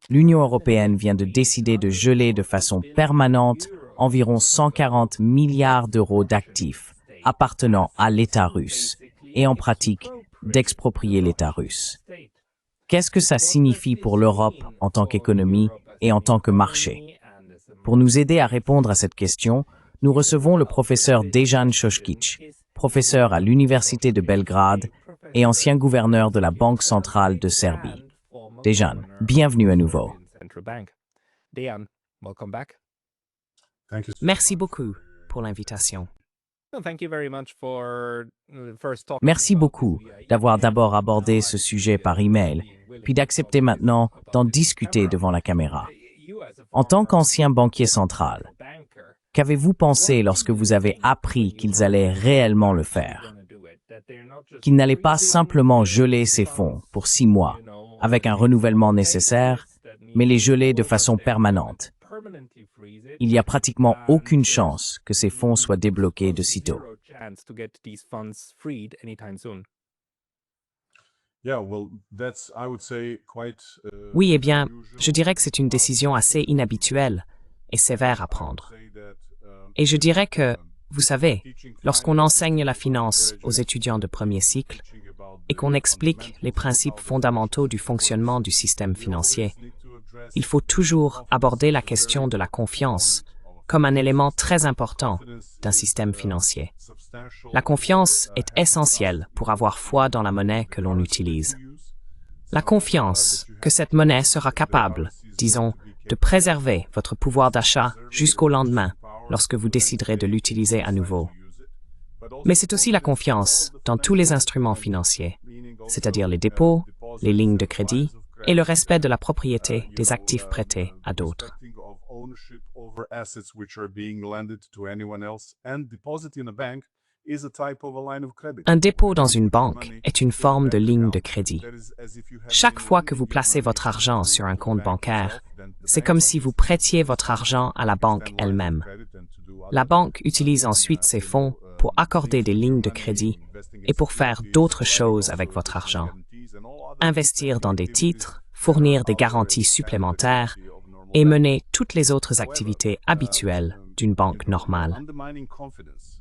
L'Union européenne vient de décider de geler de façon permanente environ 140 milliards d'euros d'actifs appartenant à l'État russe et en pratique d'exproprier l'État russe. Qu'est-ce que ça signifie pour l'Europe en tant qu'économie et en tant que marché? Pour nous aider à répondre à cette question, nous recevons le professeur Dejan Šoškić, professeur à l'Université de Belgrade et ancien gouverneur de la Banque centrale de Serbie. Dejan, bienvenue à nouveau. Merci beaucoup pour l'invitation. Merci beaucoup d'avoir d'abord abordé ce sujet par email, puis d'accepter maintenant d'en discuter devant la caméra. En tant qu'ancien banquier central, qu'avez-vous pensé lorsque vous avez appris qu'ils allaient réellement le faire? Qu'ils n'allaient pas simplement geler ces fonds pour 6 mois, avec un renouvellement nécessaire, mais les geler de façon permanente. Il n'y a pratiquement aucune chance que ces fonds soient débloqués de sitôt. Oui, eh bien, je dirais que c'est une décision assez inhabituelle et sévère à prendre. Et je dirais que, vous savez, lorsqu'on enseigne la finance aux étudiants de premier cycle et qu'on explique les principes fondamentaux du fonctionnement du système financier, il faut toujours aborder la question de la confiance comme un élément très important d'un système financier. La confiance est essentielle pour avoir foi dans la monnaie que l'on utilise. La confiance que cette monnaie sera capable, disons, de préserver votre pouvoir d'achat jusqu'au lendemain lorsque vous déciderez de l'utiliser à nouveau. Mais c'est aussi la confiance dans tous les instruments financiers, c'est-à-dire les dépôts, les lignes de crédit et le respect de la propriété des actifs prêtés à d'autres. Un dépôt dans une banque est une forme de ligne de crédit. Chaque fois que vous placez votre argent sur un compte bancaire, c'est comme si vous prêtiez votre argent à la banque elle-même. La banque utilise ensuite ces fonds pour accorder des lignes de crédit et pour faire d'autres choses avec votre argent. Investir dans des titres, fournir des garanties supplémentaires et mener toutes les autres activités habituelles d'une banque normale.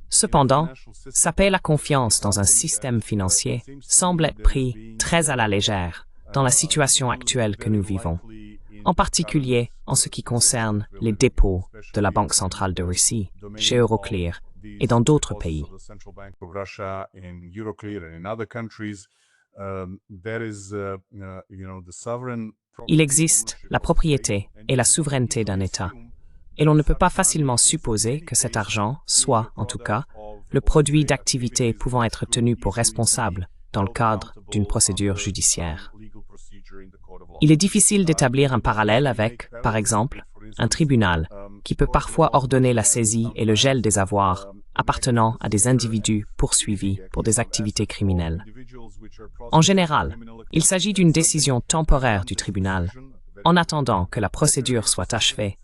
Cependant, saper la confiance dans un système financier semble être pris très à la légère dans la situation actuelle que nous vivons, en particulier en ce qui concerne les dépôts de la Banque centrale de Russie, chez Euroclear et dans d'autres pays. Il existe la propriété et la souveraineté d'un État, et l'on ne peut pas facilement supposer que cet argent soit, en tout cas, le produit d'activités pouvant être tenues pour responsables dans le cadre d'une procédure judiciaire. Il est difficile d'établir un parallèle avec, par exemple, un tribunal qui peut parfois ordonner la saisie et le gel des avoirs appartenant à des individus poursuivis pour des activités criminelles. En général, il s'agit d'une décision temporaire du tribunal, en attendant que la procédure soit achevée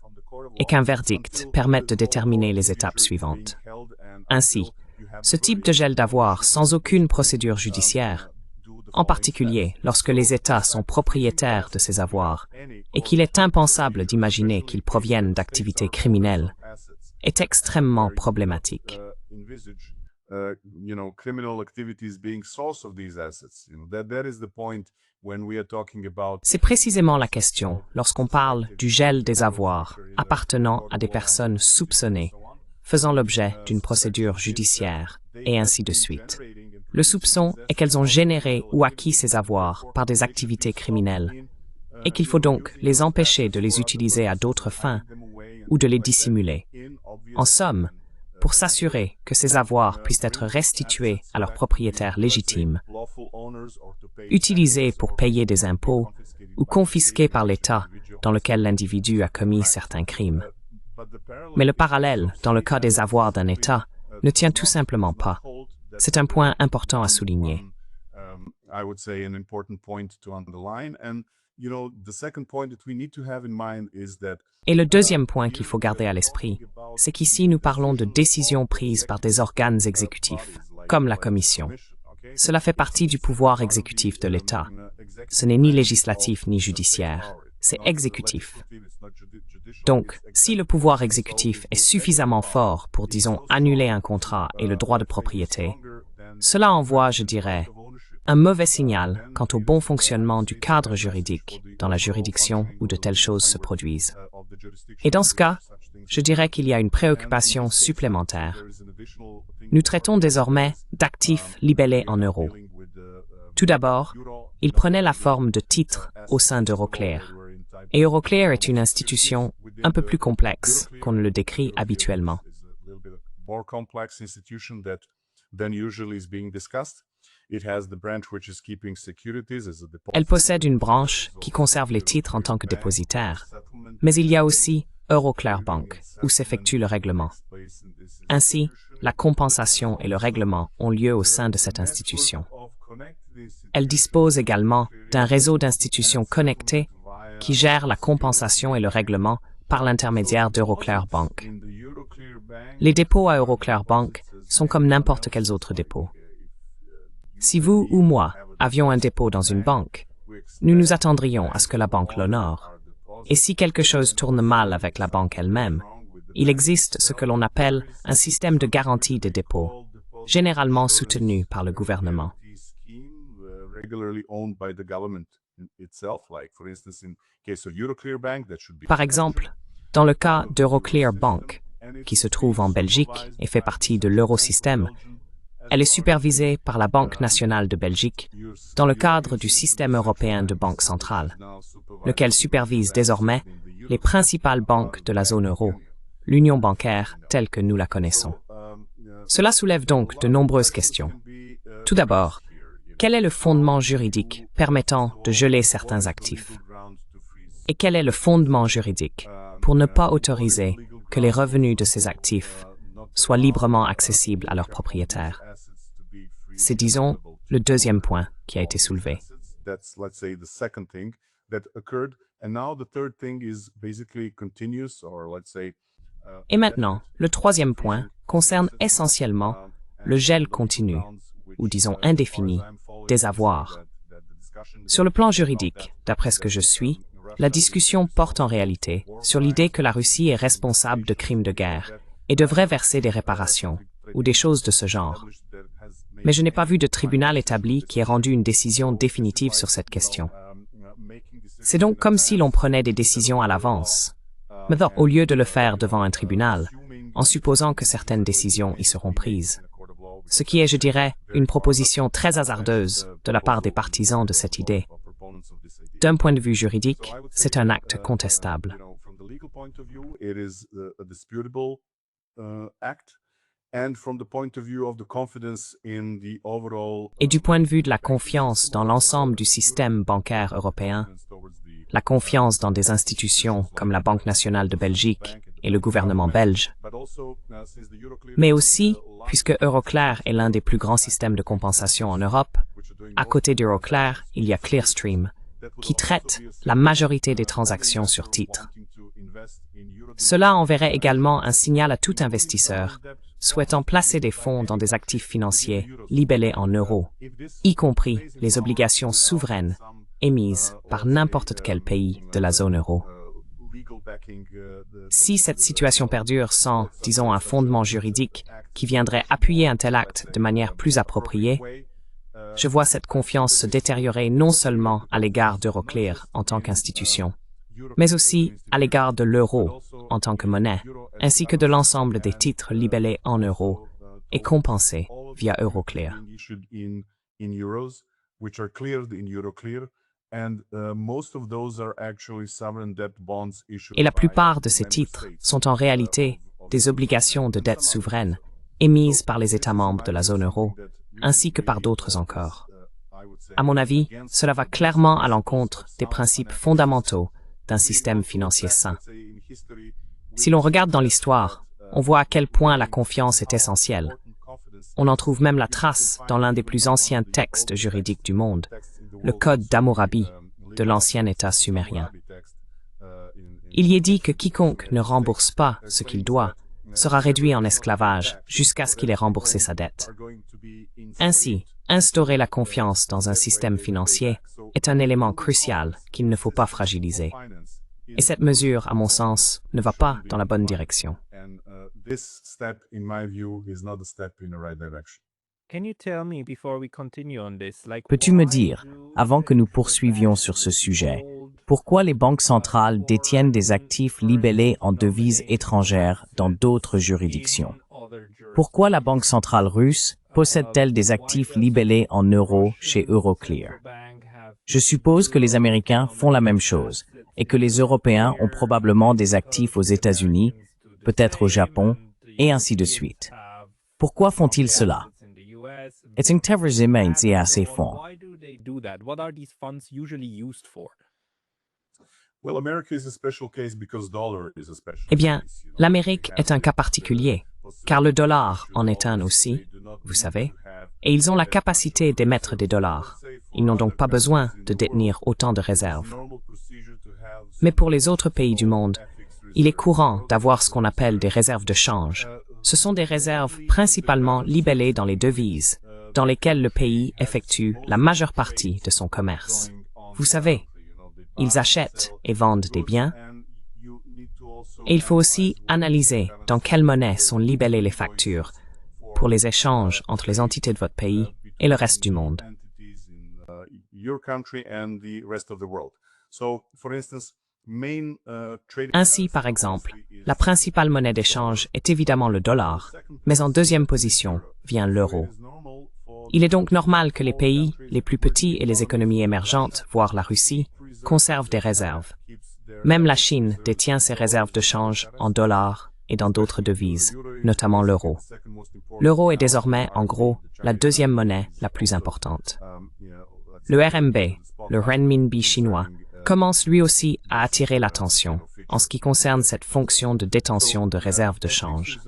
et qu'un verdict permette de déterminer les étapes suivantes. Ainsi, ce type de gel d'avoirs sans aucune procédure judiciaire, en particulier lorsque les États sont propriétaires de ces avoirs et qu'il est impensable d'imaginer qu'ils proviennent d'activités criminelles, est extrêmement problématique. C'est précisément la question lorsqu'on parle du gel des avoirs appartenant à des personnes soupçonnées, faisant l'objet d'une procédure judiciaire, et ainsi de suite. Le soupçon est qu'elles ont généré ou acquis ces avoirs par des activités criminelles, et qu'il faut donc les empêcher de les utiliser à d'autres fins ou de les dissimuler. En somme, pour s'assurer que ces avoirs puissent être restitués à leurs propriétaires légitimes, utilisés pour payer des impôts ou confisqués par l'État dans lequel l'individu a commis certains crimes. Mais le parallèle dans le cas des avoirs d'un État ne tient tout simplement pas. C'est un point important à souligner. Et le deuxième point qu'il faut garder à l'esprit, c'est qu'ici nous parlons de décisions prises par des organes exécutifs, comme la Commission. Cela fait partie du pouvoir exécutif de l'État, Ce n'est ni législatif ni judiciaire, c'est exécutif. Donc, si le pouvoir exécutif est suffisamment fort pour, disons, annuler un contrat et le droit de propriété, cela envoie, je dirais, un mauvais signal quant au bon fonctionnement du cadre juridique dans la juridiction où de telles choses se produisent. Et dans ce cas, je dirais qu'il y a une préoccupation supplémentaire. Nous traitons désormais d'actifs libellés en euros. Tout d'abord, ils prenaient la forme de titres au sein d'Euroclear. Et Euroclear est une institution un peu plus complexe qu'on ne le décrit habituellement. Elle possède une branche qui conserve les titres en tant que dépositaires, mais il y a aussi Euroclear Bank, où s'effectue le règlement. Ainsi, la compensation et le règlement ont lieu au sein de cette institution. Elle dispose également d'un réseau d'institutions connectées qui gèrent la compensation et le règlement par l'intermédiaire d'Euroclear Bank. Les dépôts à Euroclear Bank sont comme n'importe quels autres dépôts. Si vous ou moi avions un dépôt dans une banque, nous nous attendrions à ce que la banque l'honore. Et si quelque chose tourne mal avec la banque elle-même, il existe ce que l'on appelle un système de garantie des dépôts, généralement soutenu par le gouvernement. Par exemple, dans le cas d'Euroclear Bank, qui se trouve en Belgique et fait partie de l'Eurosystème, elle est supervisée par la Banque nationale de Belgique dans le cadre du système européen de banque centrale, lequel supervise désormais les principales banques de la zone euro, l'union bancaire telle que nous la connaissons. Cela soulève donc de nombreuses questions. Tout d'abord, quel est le fondement juridique permettant de geler certains actifs? Et quel est le fondement juridique pour ne pas autoriser que les revenus de ces actifs soient librement accessibles à leurs propriétaires? C'est, disons, le deuxième point qui a été soulevé. Et maintenant, le troisième point concerne essentiellement le gel continu, ou disons indéfini, des avoirs. Sur le plan juridique, d'après ce que je suis, la discussion porte en réalité sur l'idée que la Russie est responsable de crimes de guerre et devrait verser des réparations, ou des choses de ce genre. Mais je n'ai pas vu de tribunal établi qui ait rendu une décision définitive sur cette question. C'est donc comme si l'on prenait des décisions à l'avance, mais au lieu de le faire devant un tribunal, en supposant que certaines décisions y seront prises. Ce qui est, je dirais, une proposition très hasardeuse de la part des partisans de cette idée. D'un point de vue juridique, c'est un acte contestable. Et du point de vue de la confiance dans l'ensemble du système bancaire européen, la confiance dans des institutions comme la Banque nationale de Belgique et le gouvernement belge, mais aussi, puisque Euroclear est l'un des plus grands systèmes de compensation en Europe, à côté d'Euroclear, il y a Clearstream, qui traite la majorité des transactions sur titre. Cela enverrait également un signal à tout investisseur souhaitant placer des fonds dans des actifs financiers libellés en euros, y compris les obligations souveraines émises par n'importe quel pays de la zone euro. Si cette situation perdure sans, disons, un fondement juridique qui viendrait appuyer un tel acte de manière plus appropriée, je vois cette confiance se détériorer non seulement à l'égard d'Euroclear en tant qu'institution, mais aussi à l'égard de l'euro en tant que monnaie, ainsi que de l'ensemble des titres libellés en euros et compensés via Euroclear. Et la plupart de ces titres sont en réalité des obligations de dette souveraine émises par les États membres de la zone euro, ainsi que par d'autres encore. À mon avis, cela va clairement à l'encontre des principes fondamentaux d'un système financier sain. Si l'on regarde dans l'histoire, on voit à quel point la confiance est essentielle. On en trouve même la trace dans l'un des plus anciens textes juridiques du monde, le Code d'Hammurabi de l'ancien État sumérien. Il y est dit que quiconque ne rembourse pas ce qu'il doit sera réduit en esclavage jusqu'à ce qu'il ait remboursé sa dette. Ainsi, instaurer la confiance dans un système financier est un élément crucial qu'il ne faut pas fragiliser. Et cette mesure, à mon sens, ne va pas dans la bonne direction. Peux-tu me dire, avant que nous poursuivions sur ce sujet, pourquoi les banques centrales détiennent des actifs libellés en devises étrangères dans d'autres juridictions? Pourquoi la Banque centrale russe possède-t-elle des actifs libellés en euros chez Euroclear? Je suppose que les Américains font la même chose et que les Européens ont probablement des actifs aux États-Unis, peut-être au Japon, et ainsi de suite. Pourquoi font-ils cela? Est-ce que assez fonds? Eh bien, l'Amérique est un cas particulier, car le dollar en est un aussi, vous savez, et ils ont la capacité d'émettre des dollars. Ils n'ont donc pas besoin de détenir autant de réserves. Mais pour les autres pays du monde, il est courant d'avoir ce qu'on appelle des réserves de change. Ce sont des réserves principalement libellées dans les devises, dans lesquelles le pays effectue la majeure partie de son commerce. Vous savez, ils achètent et vendent des biens, et il faut aussi analyser dans quelle monnaie sont libellées les factures pour les échanges entre les entités de votre pays et le reste du monde. Ainsi, par exemple, la principale monnaie d'échange est évidemment le dollar, mais en deuxième position vient l'euro. Il est donc normal que les pays les plus petits et les économies émergentes, voire la Russie, conservent des réserves. Même la Chine détient ses réserves de change en dollars et dans d'autres devises, notamment l'euro. L'euro est désormais, en gros, la deuxième monnaie la plus importante. Le RMB, le renminbi chinois, commence lui aussi à attirer l'attention en ce qui concerne cette fonction de détention de réserves de change.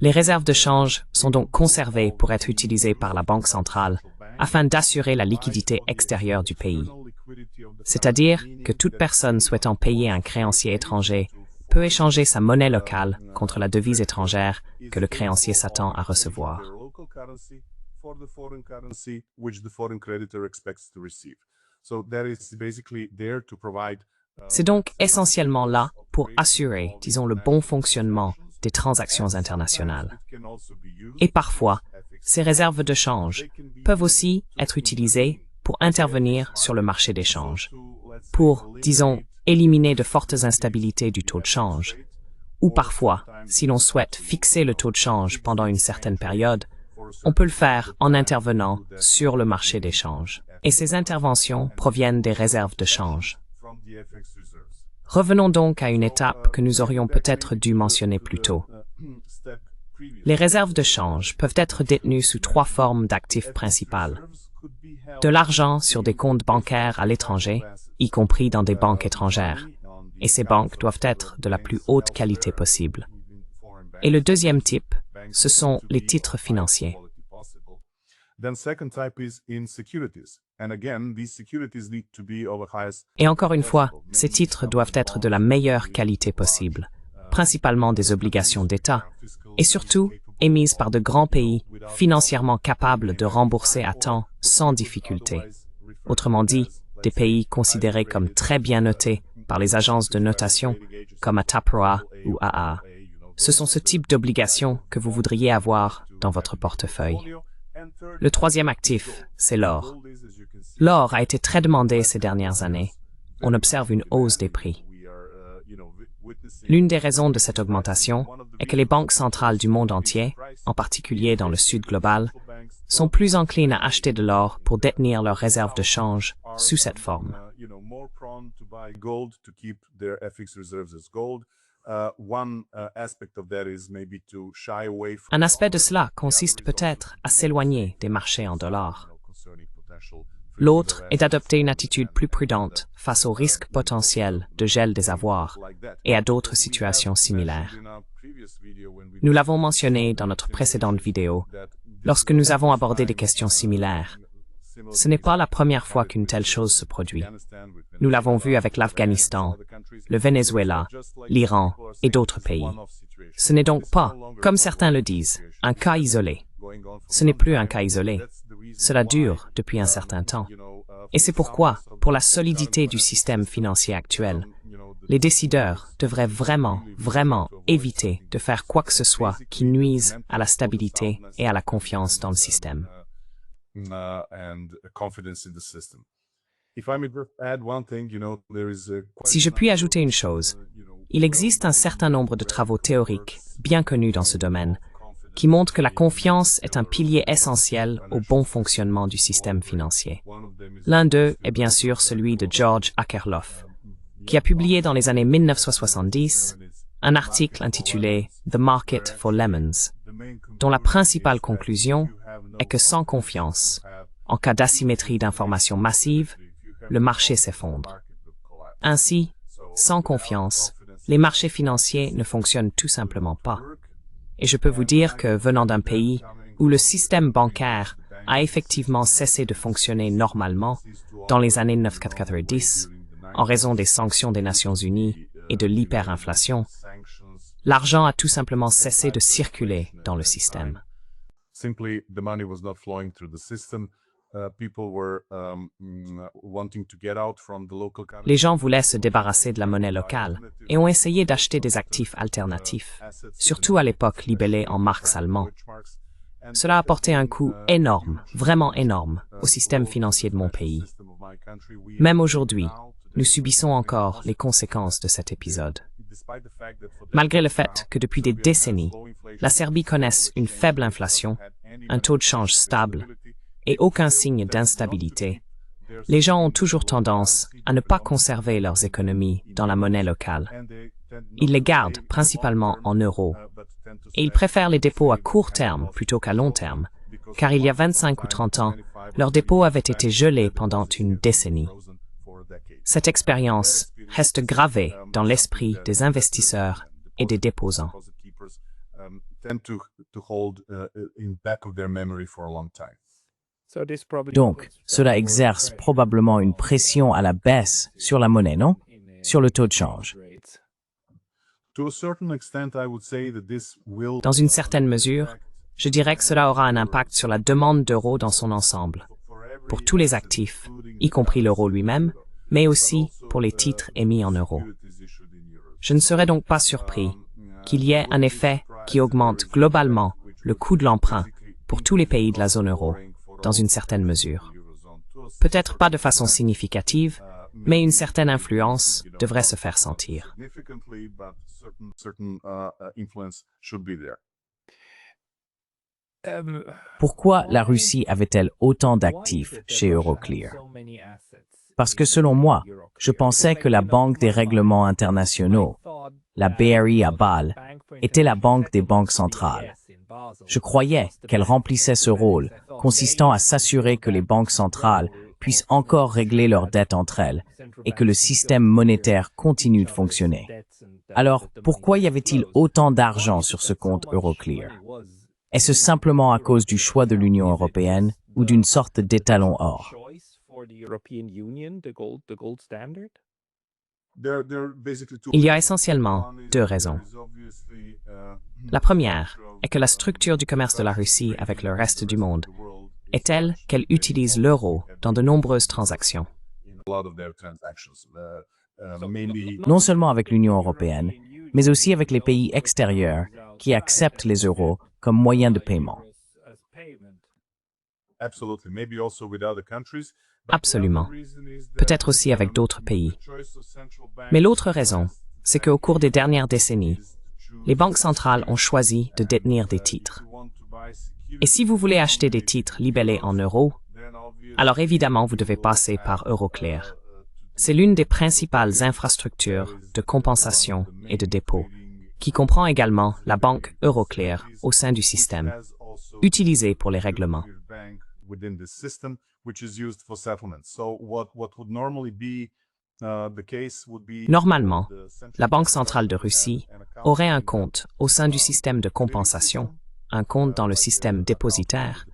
Les réserves de change sont donc conservées pour être utilisées par la Banque centrale afin d'assurer la liquidité extérieure du pays. C'est-à-dire que toute personne souhaitant payer un créancier étranger peut échanger sa monnaie locale contre la devise étrangère que le créancier s'attend à recevoir. C'est donc essentiellement là pour assurer, disons, le bon fonctionnement des transactions internationales. Et parfois, ces réserves de change peuvent aussi être utilisées pour intervenir sur le marché des changes, pour, disons, éliminer de fortes instabilités du taux de change, ou parfois, si l'on souhaite fixer le taux de change pendant une certaine période, on peut le faire en intervenant sur le marché des changes. Et ces interventions proviennent des réserves de change. Revenons donc à une étape que nous aurions peut-être dû mentionner plus tôt. Les réserves de change peuvent être détenues sous trois formes d'actifs principales. De l'argent sur des comptes bancaires à l'étranger, y compris dans des banques étrangères, et ces banques doivent être de la plus haute qualité possible. Et le deuxième type, ce sont les titres financiers. Et encore une fois, ces titres doivent être de la meilleure qualité possible, principalement des obligations d'État, et surtout émises par de grands pays financièrement capables de rembourser à temps sans difficulté. Autrement dit, des pays considérés comme très bien notés par les agences de notation comme ATAPROA ou AA. Ce sont ce type d'obligations que vous voudriez avoir dans votre portefeuille. Le troisième actif, c'est l'or. L'or a été très demandé ces dernières années. On observe une hausse des prix. L'une des raisons de cette augmentation est que les banques centrales du monde entier, en particulier dans le sud global, sont plus enclines à acheter de l'or pour détenir leurs réserves de change sous cette forme. Un aspect de cela consiste peut-être à s'éloigner des marchés en dollars. L'autre est d'adopter une attitude plus prudente face aux risques potentiels de gel des avoirs et à d'autres situations similaires. Nous l'avons mentionné dans notre précédente vidéo, lorsque nous avons abordé des questions similaires. Ce n'est pas la première fois qu'une telle chose se produit. Nous l'avons vu avec l'Afghanistan, le Venezuela, l'Iran et d'autres pays. Ce n'est donc pas, comme certains le disent, un cas isolé. Ce n'est plus un cas isolé. Cela dure depuis un certain temps. Et c'est pourquoi, pour la solidité du système financier actuel, les décideurs devraient vraiment éviter de faire quoi que ce soit qui nuise à la stabilité et à la confiance dans le système. Si je puis ajouter une chose, il existe un certain nombre de travaux théoriques bien connus dans ce domaine qui montrent que la confiance est un pilier essentiel au bon fonctionnement du système financier. L'un d'eux est bien sûr celui de George Akerlof, qui a publié dans les années 1970 un article intitulé « The Market for Lemons », dont la principale conclusion est que sans confiance, en cas d'asymétrie d'information massive, le marché s'effondre. Ainsi, sans confiance, les marchés financiers ne fonctionnent tout simplement pas. Et je peux vous dire que venant d'un pays où le système bancaire a effectivement cessé de fonctionner normalement dans les années 1990, en raison des sanctions des Nations Unies et de l'hyperinflation, l'argent a tout simplement cessé de circuler dans le système. Les gens voulaient se débarrasser de la monnaie locale et ont essayé d'acheter des actifs alternatifs, surtout à l'époque libellés en marques allemands. Cela a apporté un coût énorme, vraiment énorme, au système financier de mon pays. Même aujourd'hui, nous subissons encore les conséquences de cet épisode. Malgré le fait que depuis des décennies, la Serbie connaisse une faible inflation, un taux de change stable et aucun signe d'instabilité, les gens ont toujours tendance à ne pas conserver leurs économies dans la monnaie locale. Ils les gardent principalement en euros et ils préfèrent les dépôts à court terme plutôt qu'à long terme, car il y a 25 ou 30 ans, leurs dépôts avaient été gelés pendant une décennie. Cette expérience reste gravée dans l'esprit des investisseurs et des déposants. Donc, cela exerce probablement une pression à la baisse sur la monnaie, non? Sur le taux de change. Dans une certaine mesure, je dirais que cela aura un impact sur la demande d'euros dans son ensemble, pour tous les actifs, y compris l'euro lui-même, mais aussi pour les titres émis en euros. Je ne serais donc pas surpris qu'il y ait un effet qui augmente globalement le coût de l'emprunt pour tous les pays de la zone euro, dans une certaine mesure. Peut-être pas de façon significative, mais une certaine influence devrait se faire sentir. Pourquoi la Russie avait-elle autant d'actifs chez Euroclear? Parce que selon moi, je pensais que la Banque des règlements internationaux, la BRI à Bâle, était la banque des banques centrales. Je croyais qu'elle remplissait ce rôle, consistant à s'assurer que les banques centrales puissent encore régler leurs dettes entre elles et que le système monétaire continue de fonctionner. Alors, pourquoi y avait-il autant d'argent sur ce compte Euroclear? Est-ce simplement à cause du choix de l'Union européenne ou d'une sorte d'étalon or? Il y a essentiellement deux raisons. La première est que la structure du commerce de la Russie avec le reste du monde est telle qu'elle utilise l'euro dans de nombreuses transactions. Non seulement avec l'Union européenne, mais aussi avec les pays extérieurs qui acceptent les euros comme moyen de paiement. Absolument. Peut-être aussi avec d'autres pays. Mais l'autre raison, c'est qu'au cours des dernières décennies, les banques centrales ont choisi de détenir des titres. Et si vous voulez acheter des titres libellés en euros, alors évidemment vous devez passer par Euroclear. C'est l'une des principales infrastructures de compensation et de dépôt, qui comprend également la banque Euroclear au sein du système, utilisée pour les règlements. Normalement, la Banque centrale de Russie aurait un compte au sein du système de compensation, un compte dans le système dépositaire,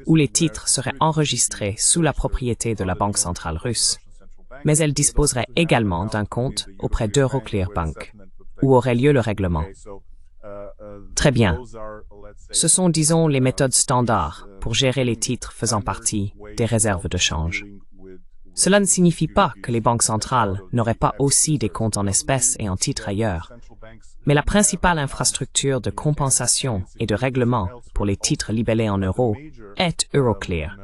où les titres seraient enregistrés sous la propriété de la Banque centrale russe, mais elle disposerait également d'un compte auprès d'Euroclear Bank, où aurait lieu le règlement. Très bien. Ce sont, disons, les méthodes standards pour gérer les titres faisant partie des réserves de change. Cela ne signifie pas que les banques centrales n'auraient pas aussi des comptes en espèces et en titres ailleurs, mais la principale infrastructure de compensation et de règlement pour les titres libellés en euros est Euroclear,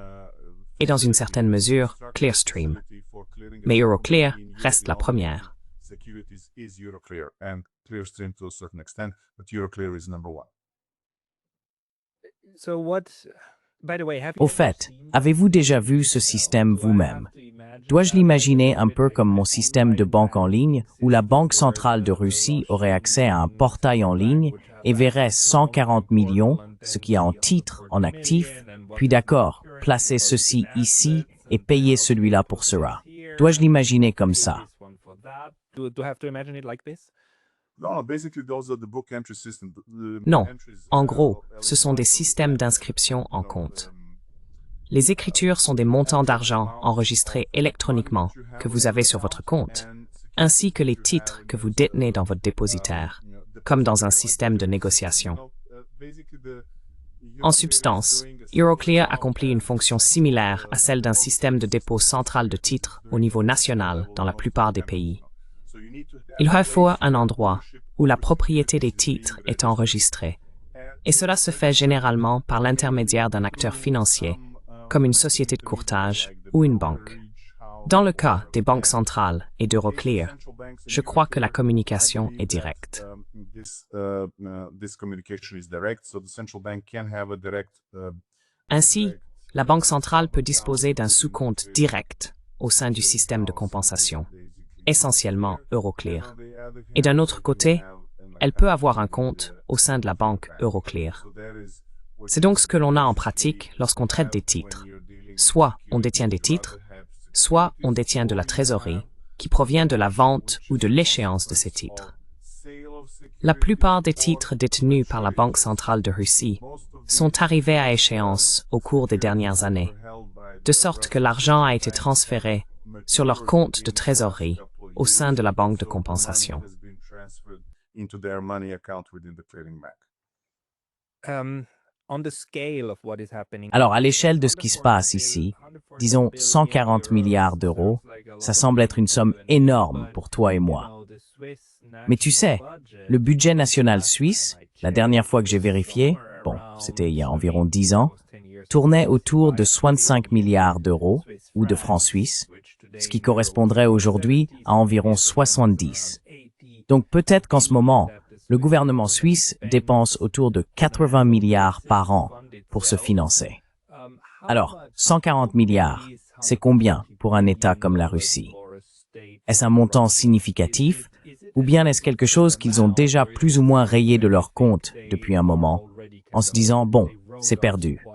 et dans une certaine mesure, Clearstream. Mais Euroclear reste la première. Au fait, avez-vous déjà vu ce système vous-même? Dois-je l'imaginer un peu comme mon système de banque en ligne où la Banque centrale de Russie aurait accès à un portail en ligne et verrait 140 millions, ce qui a en titres, en actifs, puis d'accord, placer ceci ici et payer celui-là pour cela. Dois-je l'imaginer comme ça? Non, en gros, ce sont des systèmes d'inscription en compte. Les écritures sont des montants d'argent enregistrés électroniquement que vous avez sur votre compte, ainsi que les titres que vous détenez dans votre dépositaire, comme dans un système de négociation. En substance, Euroclear accomplit une fonction similaire à celle d'un système de dépôt central de titres au niveau national dans la plupart des pays. Il faut un endroit où la propriété des titres est enregistrée, et cela se fait généralement par l'intermédiaire d'un acteur financier, comme une société de courtage ou une banque. Dans le cas des banques centrales et d'Euroclear, je crois que la communication est directe. Ainsi, la Banque centrale peut disposer d'un sous-compte direct au sein du système de compensation, essentiellement Euroclear. Et d'un autre côté, elle peut avoir un compte au sein de la banque Euroclear. C'est donc ce que l'on a en pratique lorsqu'on traite des titres. Soit on détient des titres, soit on détient de la trésorerie qui provient de la vente ou de l'échéance de ces titres. La plupart des titres détenus par la Banque centrale de Russie sont arrivés à échéance au cours des dernières années, de sorte que l'argent a été transféré sur leur compte de trésorerie au sein de la banque de compensation. Alors, à l'échelle de ce qui se passe ici, disons 140 milliards d'euros, ça semble être une somme énorme pour toi et moi. Mais tu sais, le budget national suisse, la dernière fois que j'ai vérifié, bon, c'était il y a environ 10 ans, tournait autour de 65 milliards d'euros ou de francs suisses, ce qui correspondrait aujourd'hui à environ 70. Donc peut-être qu'en ce moment, le gouvernement suisse dépense autour de 80 milliards par an pour se financer. Alors, 140 milliards, c'est combien pour un État comme la Russie? Est-ce un montant significatif ou bien est-ce quelque chose qu'ils ont déjà plus ou moins rayé de leur compte depuis un moment en se disant « bon, c'est perdu ».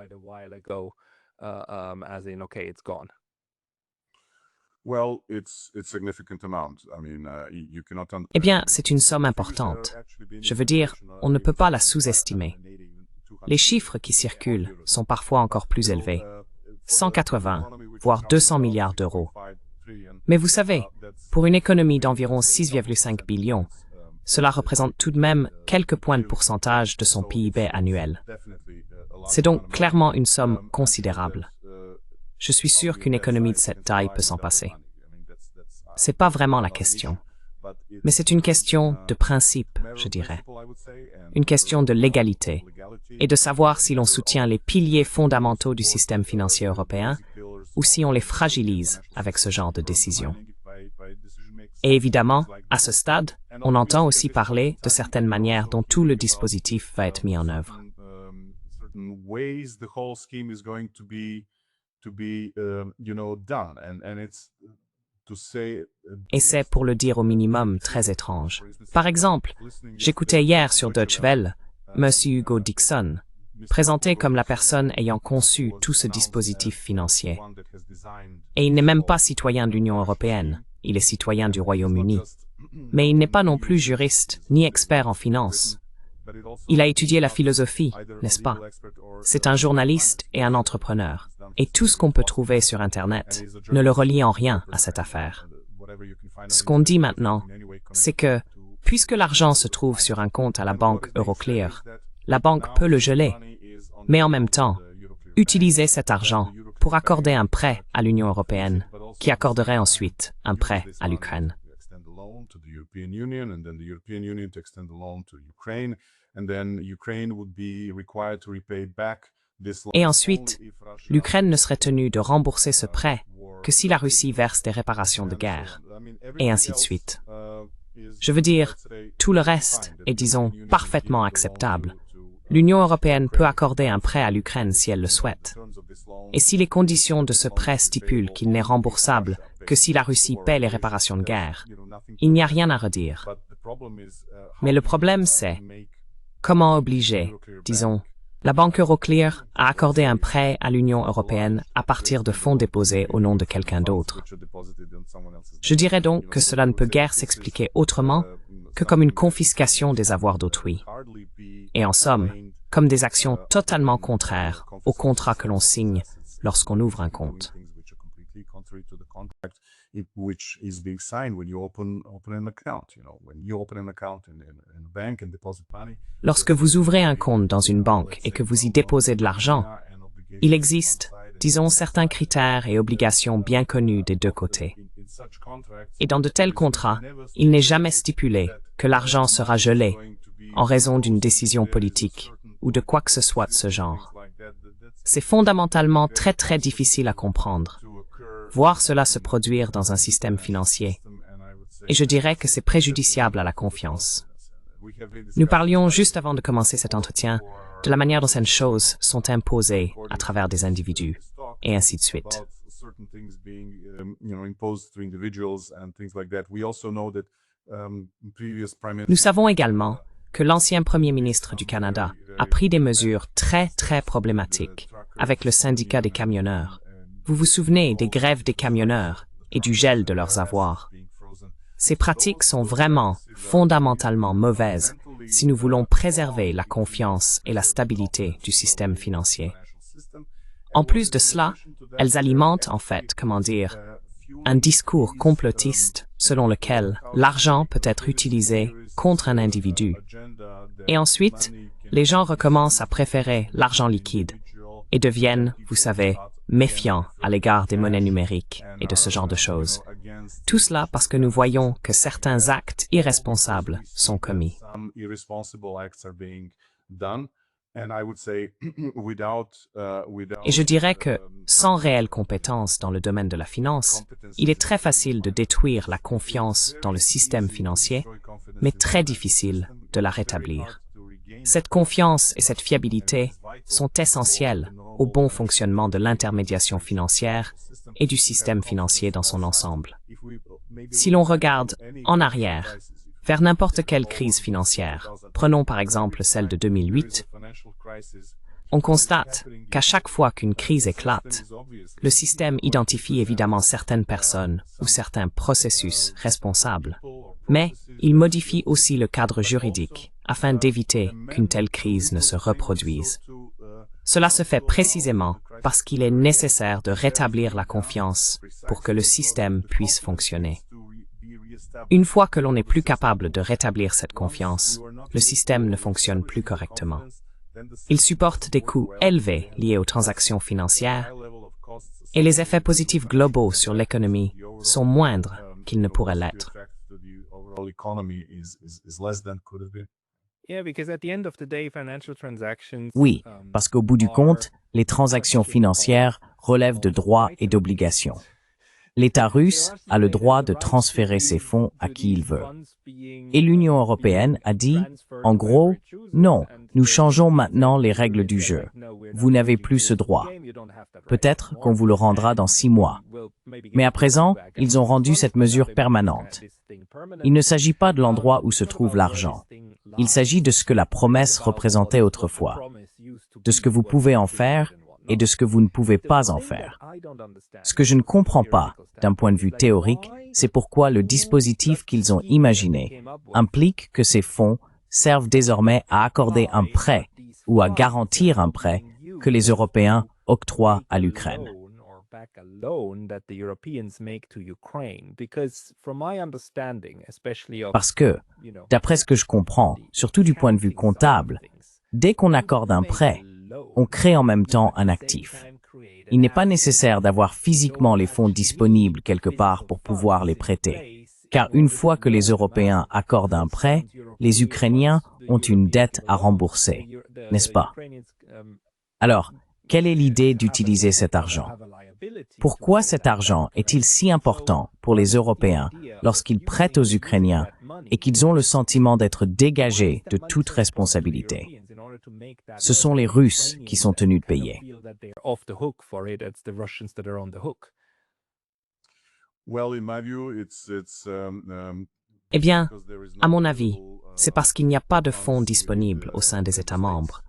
Eh bien, c'est une somme importante. Je veux dire, on ne peut pas la sous-estimer. Les chiffres qui circulent sont parfois encore plus élevés. 180, voire 200 milliards d'euros. Mais vous savez, pour une économie d'environ 6,5 billions, cela représente tout de même quelques points de pourcentage de son PIB annuel. C'est donc clairement une somme considérable. Je suis sûr qu'une économie de cette taille peut s'en passer. C'est pas vraiment la question. Mais c'est une question de principe, je dirais. Une question de légalité et de savoir si l'on soutient les piliers fondamentaux du système financier européen ou si on les fragilise avec ce genre de décision. Et évidemment, à ce stade, on entend aussi parler de certaines manières dont tout le dispositif va être mis en œuvre. Et c'est, pour le dire au minimum, très étrange. Par exemple, j'écoutais hier sur Deutsche Welle M. Hugo Dixon, présenté comme la personne ayant conçu tout ce dispositif financier. Et il n'est même pas citoyen de l'Union européenne, il est citoyen du Royaume-Uni. Mais il n'est pas non plus juriste, ni expert en finance. Il a étudié la philosophie, n'est-ce pas? C'est un journaliste et un entrepreneur. Et tout ce qu'on peut trouver sur Internet ne le relie en rien à cette affaire. Ce qu'on dit maintenant, c'est que, puisque l'argent se trouve sur un compte à la banque Euroclear, la banque peut le geler, mais en même temps, utiliser cet argent pour accorder un prêt à l'Union européenne, qui accorderait ensuite un prêt à l'Ukraine. Et ensuite, l'Ukraine ne serait tenue de rembourser ce prêt que si la Russie verse des réparations de guerre, et ainsi de suite. Je veux dire, tout le reste est, disons, parfaitement acceptable. L'Union européenne peut accorder un prêt à l'Ukraine si elle le souhaite. Et si les conditions de ce prêt stipulent qu'il n'est remboursable que si la Russie paie les réparations de guerre, il n'y a rien à redire. Mais le problème, c'est comment obliger, disons, la banque Euroclear à accorder un prêt à l'Union européenne à partir de fonds déposés au nom de quelqu'un d'autre. Je dirais donc que cela ne peut guère s'expliquer autrement que comme une confiscation des avoirs d'autrui. Et en somme, comme des actions totalement contraires au contrat que l'on signe lorsqu'on ouvre un compte. Lorsque vous ouvrez un compte dans une banque et que vous y déposez de l'argent, il existe, disons, certains critères et obligations bien connus des deux côtés. Et dans de tels contrats, il n'est jamais stipulé que l'argent sera gelé en raison d'une décision politique ou de quoi que ce soit de ce genre. C'est fondamentalement très difficile à comprendre. Voir cela se produire dans un système financier. Et je dirais que c'est préjudiciable à la confiance. Nous parlions juste avant de commencer cet entretien de la manière dont ces choses sont imposées à travers des individus, et ainsi de suite. Nous savons également que l'ancien Premier ministre du Canada a pris des mesures très problématiques avec le syndicat des camionneurs. Vous vous souvenez des grèves des camionneurs et du gel de leurs avoirs. Ces pratiques sont vraiment fondamentalement mauvaises si nous voulons préserver la confiance et la stabilité du système financier. En plus de cela, elles alimentent en fait, un discours complotiste selon lequel l'argent peut être utilisé contre un individu. Et ensuite, les gens recommencent à préférer l'argent liquide et deviennent, vous savez, méfiants à l'égard des monnaies numériques et de ce genre de choses. Tout cela parce que nous voyons que certains actes irresponsables sont commis. Et je dirais que, sans réelle compétence dans le domaine de la finance, il est très facile de détruire la confiance dans le système financier, mais très difficile de la rétablir. Cette confiance et cette fiabilité sont essentielles au bon fonctionnement de l'intermédiation financière et du système financier dans son ensemble. Si l'on regarde en arrière, vers n'importe quelle crise financière, prenons par exemple celle de 2008, on constate qu'à chaque fois qu'une crise éclate, le système identifie évidemment certaines personnes ou certains processus responsables, mais il modifie aussi le cadre juridique afin d'éviter qu'une telle crise ne se reproduise. Cela se fait précisément parce qu'il est nécessaire de rétablir la confiance pour que le système puisse fonctionner. Une fois que l'on n'est plus capable de rétablir cette confiance, le système ne fonctionne plus correctement. Il supporte des coûts élevés liés aux transactions financières et les effets positifs globaux sur l'économie sont moindres qu'ils ne pourraient l'être. Oui, parce qu'au bout du compte, les transactions financières relèvent de droits et d'obligations. L'État russe a le droit de transférer ses fonds à qui il veut. Et l'Union européenne a dit, en gros, non, nous changeons maintenant les règles du jeu. Vous n'avez plus ce droit. Peut-être qu'on vous le rendra dans 6 mois. Mais à présent, ils ont rendu cette mesure permanente. Il ne s'agit pas de l'endroit où se trouve l'argent. Il s'agit de ce que la promesse représentait autrefois, de ce que vous pouvez en faire et de ce que vous ne pouvez pas en faire. Ce que je ne comprends pas, d'un point de vue théorique, c'est pourquoi le dispositif qu'ils ont imaginé implique que ces fonds servent désormais à accorder un prêt ou à garantir un prêt que les Européens octroient à l'Ukraine. Parce que, d'après ce que je comprends, surtout du point de vue comptable, Dès qu'on accorde un prêt, on crée en même temps un actif. Il n'est pas nécessaire d'avoir physiquement les fonds disponibles quelque part pour pouvoir les prêter. Car une fois que les Européens accordent un prêt, les Ukrainiens ont une dette à rembourser, n'est-ce pas? Alors, quelle est l'idée d'utiliser cet argent? Pourquoi cet argent est-il si important pour les Européens lorsqu'ils prêtent aux Ukrainiens et qu'ils ont le sentiment d'être dégagés de toute responsabilité? Ce sont les Russes qui sont tenus de payer. Eh bien, à mon avis, c'est parce qu'il n'y a pas de fonds disponibles au sein des États membres.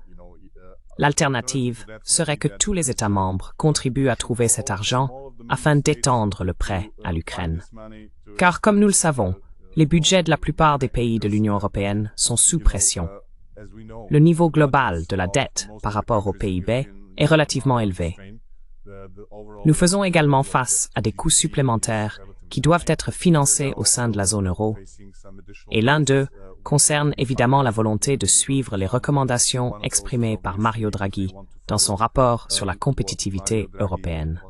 L'alternative serait que tous les États membres contribuent à trouver cet argent afin d'étendre le prêt à l'Ukraine. Car comme nous le savons, les budgets de la plupart des pays de l'Union européenne sont sous pression. Le niveau global de la dette par rapport au PIB est relativement élevé. Nous faisons également face à des coûts supplémentaires qui doivent être financés au sein de la zone euro, et l'un d'eux concerne évidemment la volonté de suivre les recommandations exprimées par Mario Draghi dans son rapport sur la compétitivité européenne.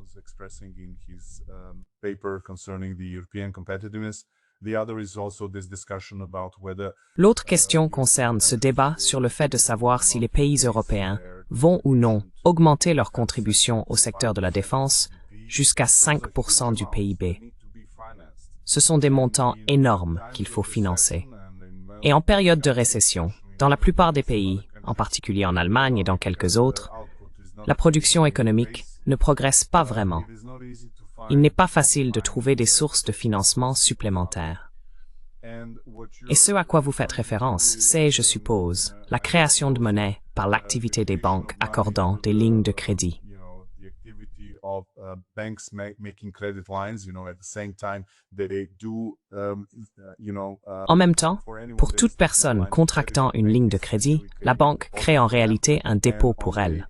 L'autre question concerne ce débat sur le fait de savoir si les pays européens vont ou non augmenter leur contribution au secteur de la défense jusqu'à 5% du PIB. Ce sont des montants énormes qu'il faut financer. Et en période de récession, dans la plupart des pays, en particulier en Allemagne et dans quelques autres, la production économique ne progresse pas vraiment. Il n'est pas facile de trouver des sources de financement supplémentaires. Et ce à quoi vous faites référence, c'est, je suppose, la création de monnaie par l'activité des banques accordant des lignes de crédit. En même temps, pour toute personne contractant une ligne de crédit, la banque crée en réalité un dépôt pour elle.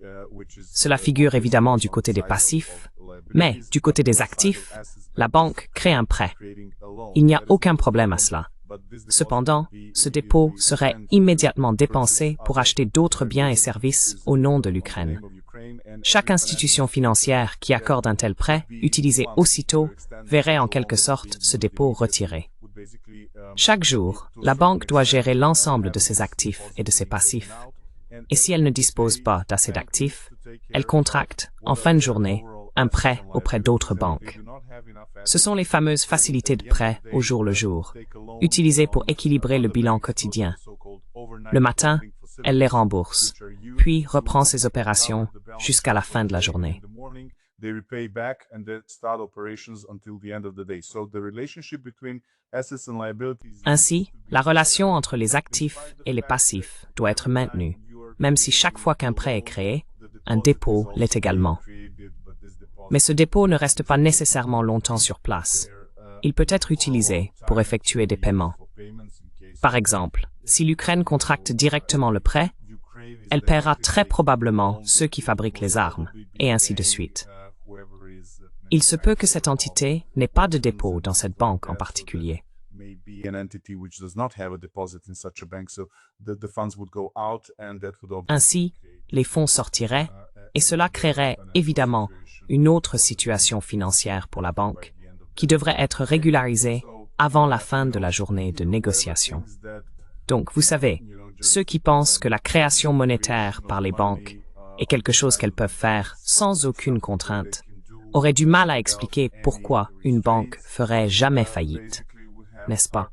Cela figure évidemment du côté des passifs, mais du côté des actifs, la banque crée un prêt. Il n'y a aucun problème à cela. Cependant, ce dépôt serait immédiatement dépensé pour acheter d'autres biens et services au nom de l'Ukraine. Chaque institution financière qui accorde un tel prêt, utilisé aussitôt, verrait en quelque sorte ce dépôt retiré. Chaque jour, la banque doit gérer l'ensemble de ses actifs et de ses passifs. Et si elle ne dispose pas d'assez d'actifs, elle contracte, en fin de journée, un prêt auprès d'autres banques. Ce sont les fameuses facilités de prêt au jour le jour, utilisées pour équilibrer le bilan quotidien. Le matin, elle les rembourse, puis reprend ses opérations jusqu'à la fin de la journée. Ainsi, la relation entre les actifs et les passifs doit être maintenue, même si chaque fois qu'un prêt est créé, un dépôt l'est également. Mais ce dépôt ne reste pas nécessairement longtemps sur place. Il peut être utilisé pour effectuer des paiements. Par exemple, si l'Ukraine contracte directement le prêt, elle paiera très probablement ceux qui fabriquent les armes, et ainsi de suite. Il se peut que cette entité n'ait pas de dépôt dans cette banque en particulier. Ainsi, les fonds sortiraient, et cela créerait évidemment une autre situation financière pour la banque, qui devrait être régularisée avant la fin de la journée de négociation. Donc, vous savez, ceux qui pensent que la création monétaire par les banques est quelque chose qu'elles peuvent faire sans aucune contrainte, auraient du mal à expliquer pourquoi une banque ferait jamais faillite, n'est-ce pas?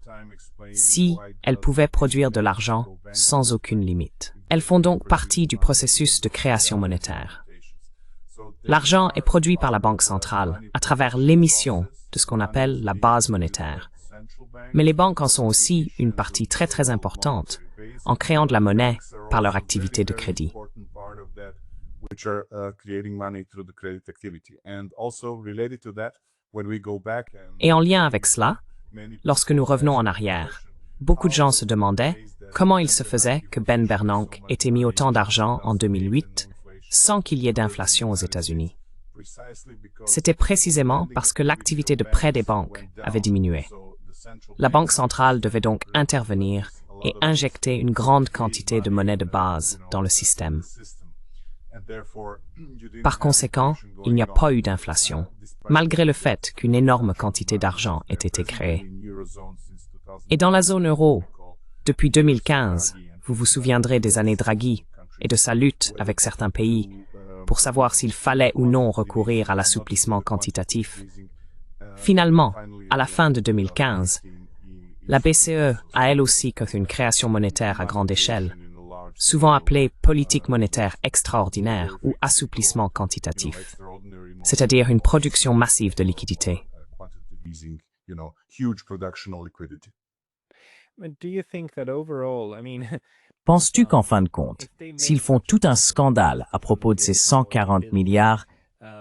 Si elles pouvaient produire de l'argent sans aucune limite. Elles font donc partie du processus de création monétaire. L'argent est produit par la Banque centrale à travers l'émission de ce qu'on appelle la base monétaire. Mais les banques en sont aussi une partie très très importante en créant de la monnaie par leur activité de crédit. Et en lien avec cela, lorsque nous revenons en arrière, beaucoup de gens se demandaient comment il se faisait que Ben Bernanke ait émis autant d'argent en 2008 sans qu'il y ait d'inflation aux États-Unis. C'était précisément parce que l'activité de prêt des banques avait diminué. La Banque centrale devait donc intervenir et injecter une grande quantité de monnaie de base dans le système. Par conséquent, il n'y a pas eu d'inflation, malgré le fait qu'une énorme quantité d'argent ait été créée. Et dans la zone euro, depuis 2015, vous vous souviendrez des années Draghi et de sa lutte avec certains pays pour savoir s'il fallait ou non recourir à l'assouplissement quantitatif. Finalement, à la fin de 2015, la BCE a elle aussi connu une création monétaire à grande échelle, souvent appelée politique monétaire extraordinaire ou assouplissement quantitatif, c'est-à-dire une production massive de liquidités. Penses-tu qu'en fin de compte, s'ils font tout un scandale à propos de ces 140 milliards,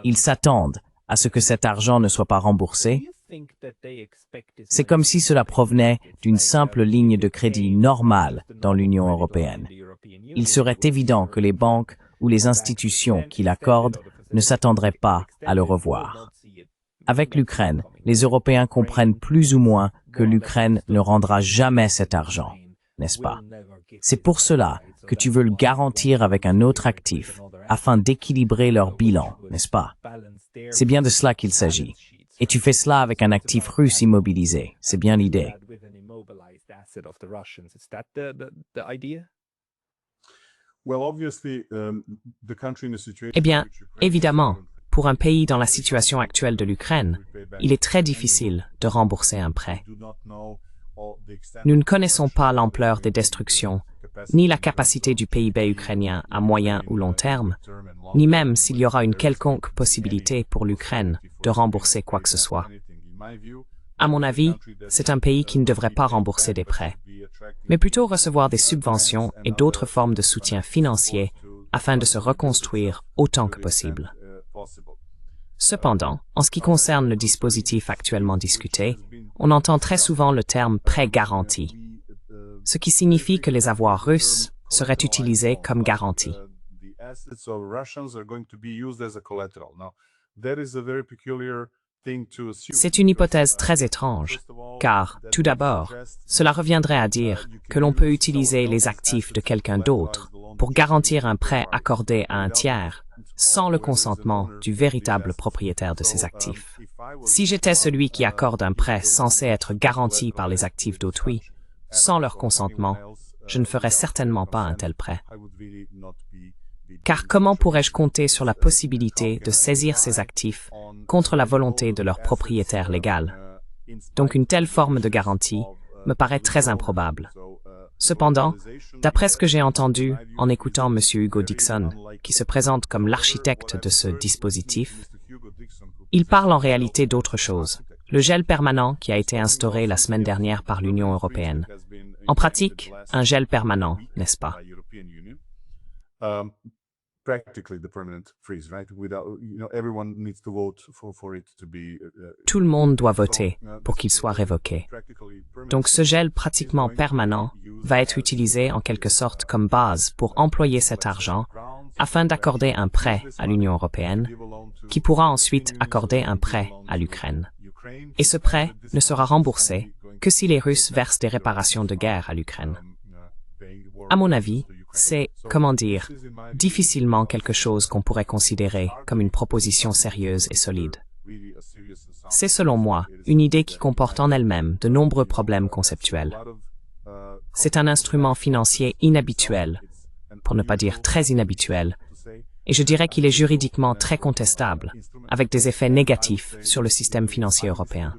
ils s'attendent à ce que cet argent ne soit pas remboursé? C'est comme si cela provenait d'une simple ligne de crédit normale dans l'Union européenne. Il serait évident que les banques ou les institutions qui l'accordent ne s'attendraient pas à le revoir. Avec l'Ukraine, les Européens comprennent plus ou moins que l'Ukraine ne rendra jamais cet argent, n'est-ce pas? C'est pour cela que tu veux le garantir avec un autre actif, afin d'équilibrer leur bilan, n'est-ce pas? C'est bien de cela qu'il s'agit. Et tu fais cela avec un actif russe immobilisé. C'est bien l'idée. Eh bien, évidemment, pour un pays dans la situation actuelle de l'Ukraine, il est très difficile de rembourser un prêt. Nous ne connaissons pas l'ampleur des destructions, ni la capacité du PIB ukrainien à moyen ou long terme, ni même s'il y aura une quelconque possibilité pour l'Ukraine de rembourser quoi que ce soit. À mon avis, c'est un pays qui ne devrait pas rembourser des prêts, mais plutôt recevoir des subventions et d'autres formes de soutien financier afin de se reconstruire autant que possible. Cependant, en ce qui concerne le dispositif actuellement discuté, on entend très souvent le terme « prêt garanti », ce qui signifie que les avoirs russes seraient utilisés comme garantie. C'est une hypothèse très étrange, car, tout d'abord, cela reviendrait à dire que l'on peut utiliser les actifs de quelqu'un d'autre pour garantir un prêt accordé à un tiers, sans le consentement du véritable propriétaire de ces actifs. Si j'étais celui qui accorde un prêt censé être garanti par les actifs d'autrui, sans leur consentement, je ne ferais certainement pas un tel prêt. Car comment pourrais-je compter sur la possibilité de saisir ces actifs contre la volonté de leur propriétaire légal? Donc une telle forme de garantie me paraît très improbable. Cependant, d'après ce que j'ai entendu en écoutant M. Hugo Dixon, qui se présente comme l'architecte de ce dispositif, il parle en réalité d'autre chose, le gel permanent qui a été instauré la semaine dernière par l'Union européenne. En pratique, un gel permanent, n'est-ce pas? Tout le monde doit voter pour qu'il soit révoqué. Donc ce gel pratiquement permanent va être utilisé en quelque sorte comme base pour employer cet argent afin d'accorder un prêt à l'Union européenne, qui pourra ensuite accorder un prêt à l'Ukraine. Et ce prêt ne sera remboursé que si les Russes versent des réparations de guerre à l'Ukraine. À mon avis, c'est, comment dire, difficilement quelque chose qu'on pourrait considérer comme une proposition sérieuse et solide. C'est selon moi une idée qui comporte en elle-même de nombreux problèmes conceptuels. C'est un instrument financier inhabituel, pour ne pas dire très inhabituel, et je dirais qu'il est juridiquement très contestable, avec des effets négatifs sur le système financier européen.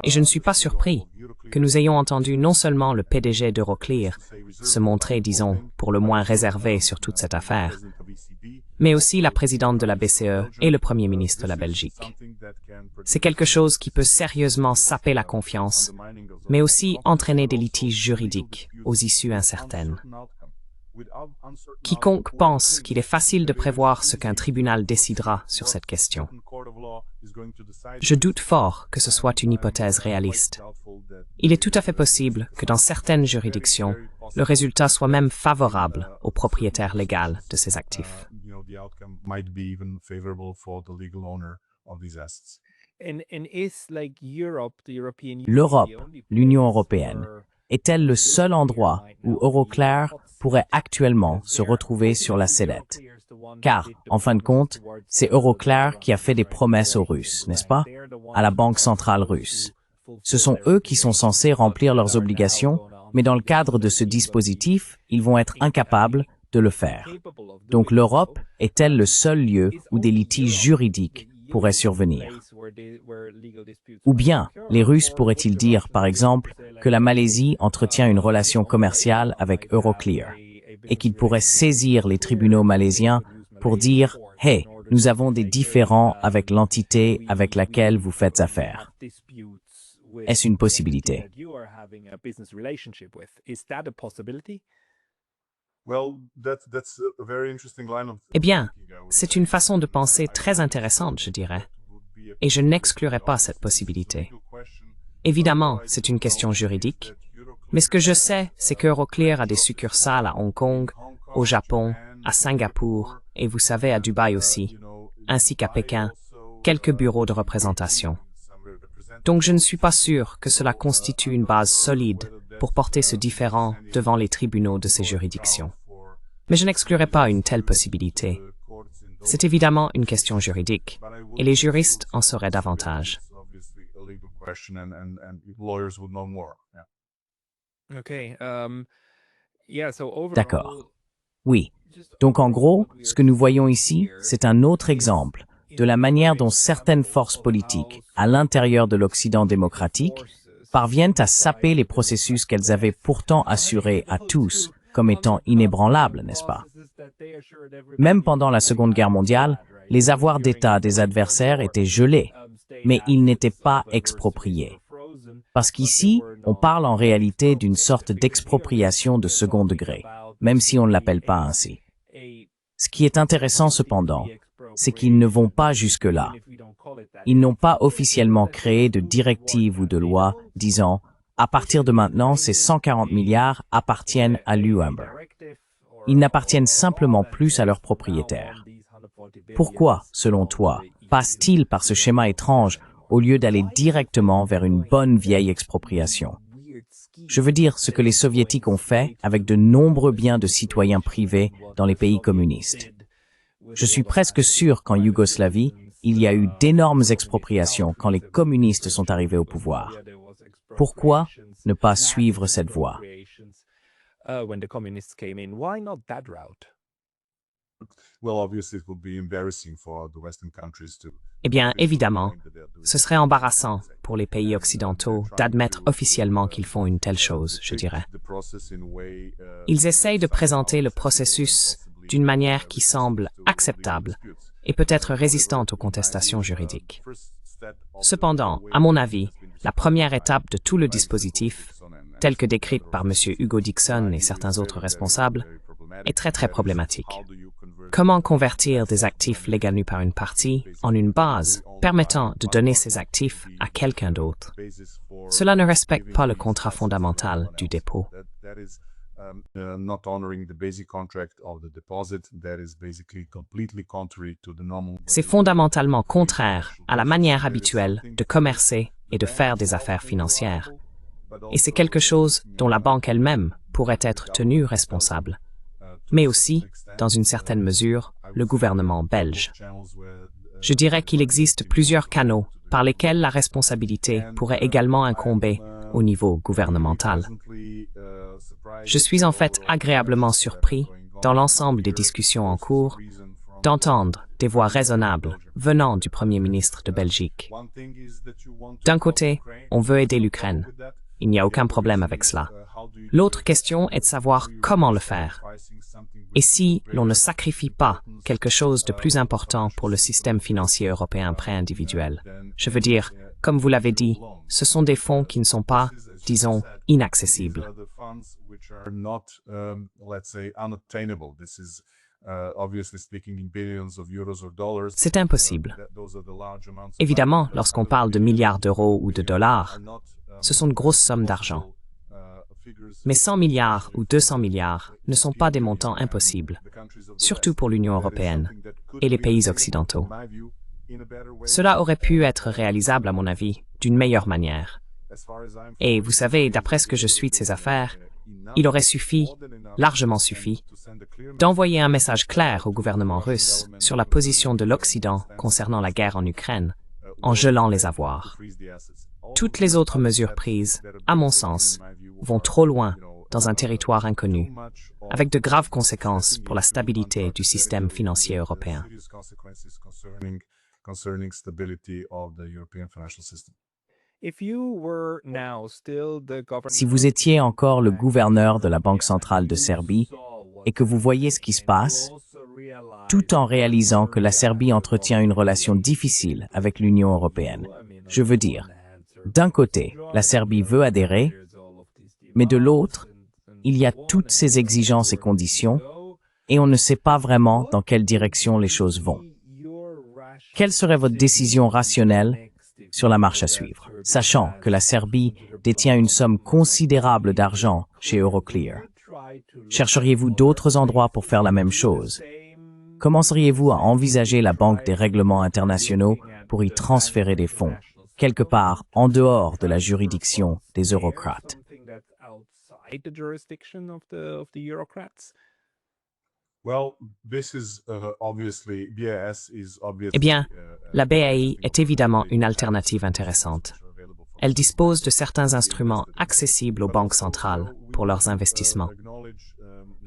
Et je ne suis pas surpris que nous ayons entendu non seulement le PDG d'Euroclear se montrer, disons, pour le moins réservé sur toute cette affaire, mais aussi la présidente de la BCE et le Premier ministre de la Belgique. C'est quelque chose qui peut sérieusement saper la confiance, mais aussi entraîner des litiges juridiques aux issues incertaines. Quiconque pense qu'il est facile de prévoir ce qu'un tribunal décidera sur cette question. Je doute fort que ce soit une hypothèse réaliste. Il est tout à fait possible que dans certaines juridictions, le résultat soit même favorable au propriétaire légal de ces actifs. L'Europe, l'Union européenne, est-elle le seul endroit où Euroclear pourrait actuellement se retrouver sur la sellette? Car, en fin de compte, c'est Euroclear qui a fait des promesses aux Russes, n'est-ce pas? À la Banque centrale russe. Ce sont eux qui sont censés remplir leurs obligations, mais dans le cadre de ce dispositif, ils vont être incapables de le faire. Donc l'Europe est-elle le seul lieu où des litiges juridiques pourraient survenir? Ou bien, les Russes pourraient-ils dire, par exemple, que la Malaisie entretient une relation commerciale avec Euroclear et qu'ils pourraient saisir les tribunaux malaisiens pour dire « Hey, nous avons des différends avec l'entité avec laquelle vous faites affaire ». Est-ce une possibilité? Eh bien, c'est une façon de penser très intéressante, je dirais, et je n'exclurais pas cette possibilité. Évidemment, c'est une question juridique, mais ce que je sais, c'est qu'Euroclear a des succursales à Hong Kong, au Japon, à Singapour, et vous savez, à Dubaï aussi, ainsi qu'à Pékin, quelques bureaux de représentation. Donc je ne suis pas sûr que cela constitue une base solide pour porter ce différend devant les tribunaux de ces juridictions. Mais je n'exclurais pas une telle possibilité. C'est évidemment une question juridique, et les juristes en sauraient davantage. D'accord. Oui. Donc en gros, ce que nous voyons ici, c'est un autre exemple de la manière dont certaines forces politiques, à l'intérieur de l'Occident démocratique, parviennent à saper les processus qu'elles avaient pourtant assurés à tous comme étant inébranlables, n'est-ce pas? Même pendant la Seconde Guerre mondiale, les avoirs d'État des adversaires étaient gelés, mais ils n'étaient pas expropriés. Parce qu'ici, on parle en réalité d'une sorte d'expropriation de second degré, même si on ne l'appelle pas ainsi. Ce qui est intéressant cependant, c'est qu'ils ne vont pas jusque-là. Ils n'ont pas officiellement créé de directive ou de loi disant « à partir de maintenant, ces 140 milliards appartiennent à l'UAMBER ». Ils n'appartiennent simplement plus à leurs propriétaires. Pourquoi, selon toi, passe-t-il par ce schéma étrange au lieu d'aller directement vers une bonne vieille expropriation? Je veux dire ce que les Soviétiques ont fait avec de nombreux biens de citoyens privés dans les pays communistes. Je suis presque sûr qu'en Yougoslavie, il y a eu d'énormes expropriations quand les communistes sont arrivés au pouvoir. Pourquoi ne pas suivre cette voie? Eh bien, évidemment, ce serait embarrassant pour les pays occidentaux d'admettre officiellement qu'ils font une telle chose, je dirais. Ils essayent de présenter le processus d'une manière qui semble acceptable et peut-être résistante aux contestations juridiques. Cependant, à mon avis, la première étape de tout le dispositif, telle que décrite par M. Hugo Dixon et certains autres responsables, est très problématique. Comment convertir des actifs détenus par une partie en une base permettant de donner ces actifs à quelqu'un d'autre? Cela ne respecte pas le contrat fondamental du dépôt. C'est fondamentalement contraire à la manière habituelle de commercer et de faire des affaires financières. Et c'est quelque chose dont la banque elle-même pourrait être tenue responsable. Mais aussi, dans une certaine mesure, le gouvernement belge. Je dirais qu'il existe plusieurs canaux par lesquels la responsabilité pourrait également incomber au niveau gouvernemental. Je suis en fait agréablement surpris, dans l'ensemble des discussions en cours, d'entendre des voix raisonnables venant du Premier ministre de Belgique. D'un côté, on veut aider l'Ukraine. Il n'y a aucun problème avec cela. L'autre question est de savoir comment le faire. Et si l'on ne sacrifie pas quelque chose de plus important pour le système financier européen pré-individuel? Je veux dire, comme vous l'avez dit, ce sont des fonds qui ne sont pas, disons, inaccessibles. C'est impossible. Évidemment, lorsqu'on parle de milliards d'euros ou de dollars, ce sont de grosses sommes d'argent. Mais 100 milliards ou 200 milliards ne sont pas des montants impossibles, surtout pour l'Union européenne et les pays occidentaux. Cela aurait pu être réalisable, à mon avis, d'une meilleure manière. Et vous savez, d'après ce que je suis de ces affaires, il aurait suffi, largement suffi, d'envoyer un message clair au gouvernement russe sur la position de l'Occident concernant la guerre en Ukraine, en gelant les avoirs. Toutes les autres mesures prises, à mon sens, vont trop loin dans un territoire inconnu, avec de graves conséquences pour la stabilité du système financier européen. Si vous étiez encore le gouverneur de la Banque centrale de Serbie et que vous voyez ce qui se passe, tout en réalisant que la Serbie entretient une relation difficile avec l'Union européenne, je veux dire, d'un côté, la Serbie veut adhérer, mais de l'autre, il y a toutes ces exigences et conditions, et on ne sait pas vraiment dans quelle direction les choses vont. Quelle serait votre décision rationnelle sur la marche à suivre, sachant que la Serbie détient une somme considérable d'argent chez Euroclear? Chercheriez-vous d'autres endroits pour faire la même chose? Commenceriez-vous à envisager la Banque des règlements internationaux pour y transférer des fonds, quelque part en dehors de la juridiction des eurocrates? Eh bien, la BAI est évidemment une alternative intéressante. Elle dispose de certains instruments accessibles aux banques centrales pour leurs investissements.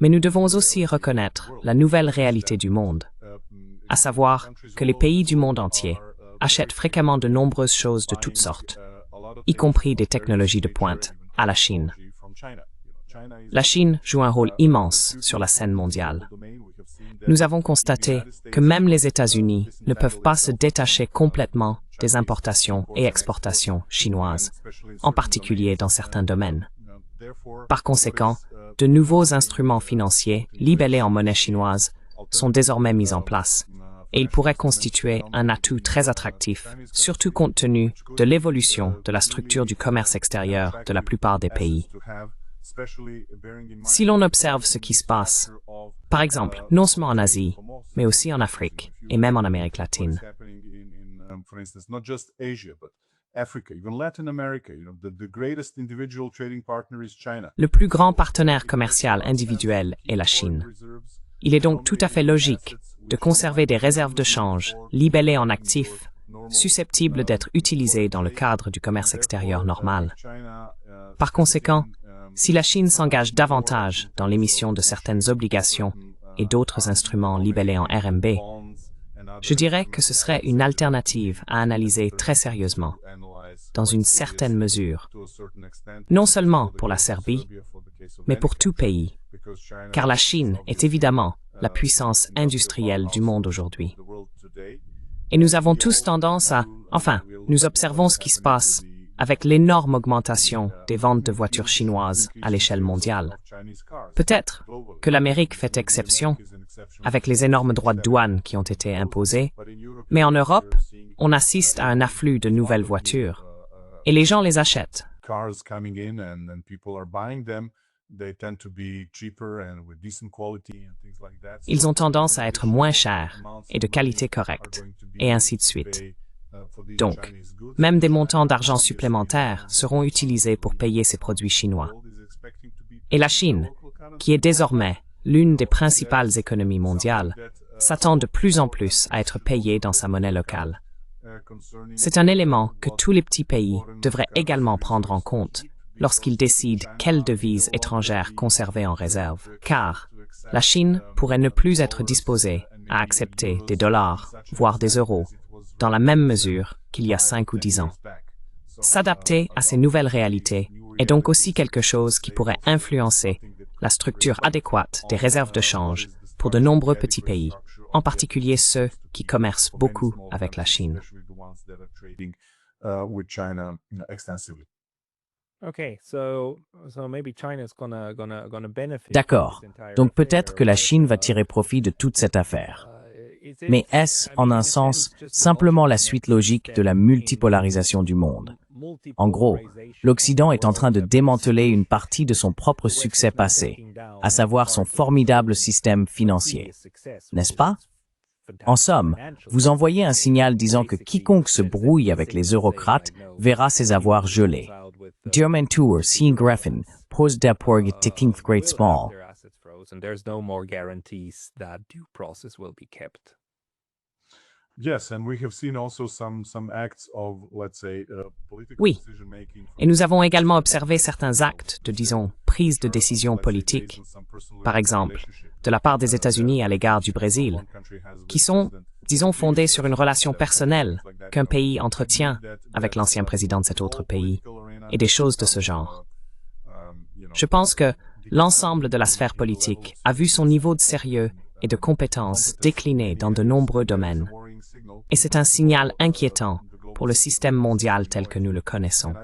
Mais nous devons aussi reconnaître la nouvelle réalité du monde, à savoir que les pays du monde entier achètent fréquemment de nombreuses choses de toutes sortes, y compris des technologies de pointe, à la Chine. La Chine joue un rôle immense sur la scène mondiale. Nous avons constaté que même les États-Unis ne peuvent pas se détacher complètement des importations et exportations chinoises, en particulier dans certains domaines. Par conséquent, de nouveaux instruments financiers libellés en monnaie chinoise sont désormais mis en place, et ils pourraient constituer un atout très attractif, surtout compte tenu de l'évolution de la structure du commerce extérieur de la plupart des pays. Si l'on observe ce qui se passe, par exemple, non seulement en Asie, mais aussi en Afrique et même en Amérique latine, le plus grand partenaire commercial individuel est la Chine. Il est donc tout à fait logique de conserver des réserves de change libellées en actifs susceptibles d'être utilisées dans le cadre du commerce extérieur normal. Par conséquent, si la Chine s'engage davantage dans l'émission de certaines obligations et d'autres instruments libellés en RMB, je dirais que ce serait une alternative à analyser très sérieusement, dans une certaine mesure, non seulement pour la Serbie, mais pour tout pays, car la Chine est évidemment la puissance industrielle du monde aujourd'hui. Et nous avons tous tendance à, nous observons ce qui se passe avec l'énorme augmentation des ventes de voitures chinoises à l'échelle mondiale. Peut-être que l'Amérique fait exception, avec les énormes droits de douane qui ont été imposés, mais en Europe, on assiste à un afflux de nouvelles voitures, et les gens les achètent. Ils ont tendance à être moins chers et de qualité correcte, et ainsi de suite. Donc, même des montants d'argent supplémentaires seront utilisés pour payer ces produits chinois. Et la Chine, qui est désormais l'une des principales économies mondiales, s'attend de plus en plus à être payée dans sa monnaie locale. C'est un élément que tous les petits pays devraient également prendre en compte lorsqu'ils décident quelle devise étrangère conserver en réserve, car la Chine pourrait ne plus être disposée à accepter des dollars, voire des euros, dans la même mesure qu'il y a 5 ou 10 ans. S'adapter à ces nouvelles réalités est donc aussi quelque chose qui pourrait influencer la structure adéquate des réserves de change pour de nombreux petits pays, en particulier ceux qui commercent beaucoup avec la Chine. D'accord. Donc peut-être que la Chine va tirer profit de toute cette affaire. Mais est-ce, en un sens, simplement la suite logique de la multipolarisation du monde? En gros, l'Occident est en train de démanteler une partie de son propre succès passé, à savoir son formidable système financier. N'est-ce pas? En somme, vous envoyez un signal disant que quiconque se brouille avec les eurocrates verra ses avoirs gelés. Diamantur, sin Greffen, pose d'aporg ticking great small. Yes, and we have seen also some acts of, let's say, political Oui, decision making. et nous avons également observé certains actes de, disons, prise de décision politique, par exemple, de la part des États-Unis à l'égard du Brésil, qui sont, disons, fondés sur une relation personnelle qu'un pays entretient avec l'ancien président de cet autre pays, et des choses de ce genre. Je pense que l'ensemble de la sphère politique a vu son niveau de sérieux et de compétence décliner dans de nombreux domaines. Et c'est un signal inquiétant pour le système mondial tel que nous le connaissons.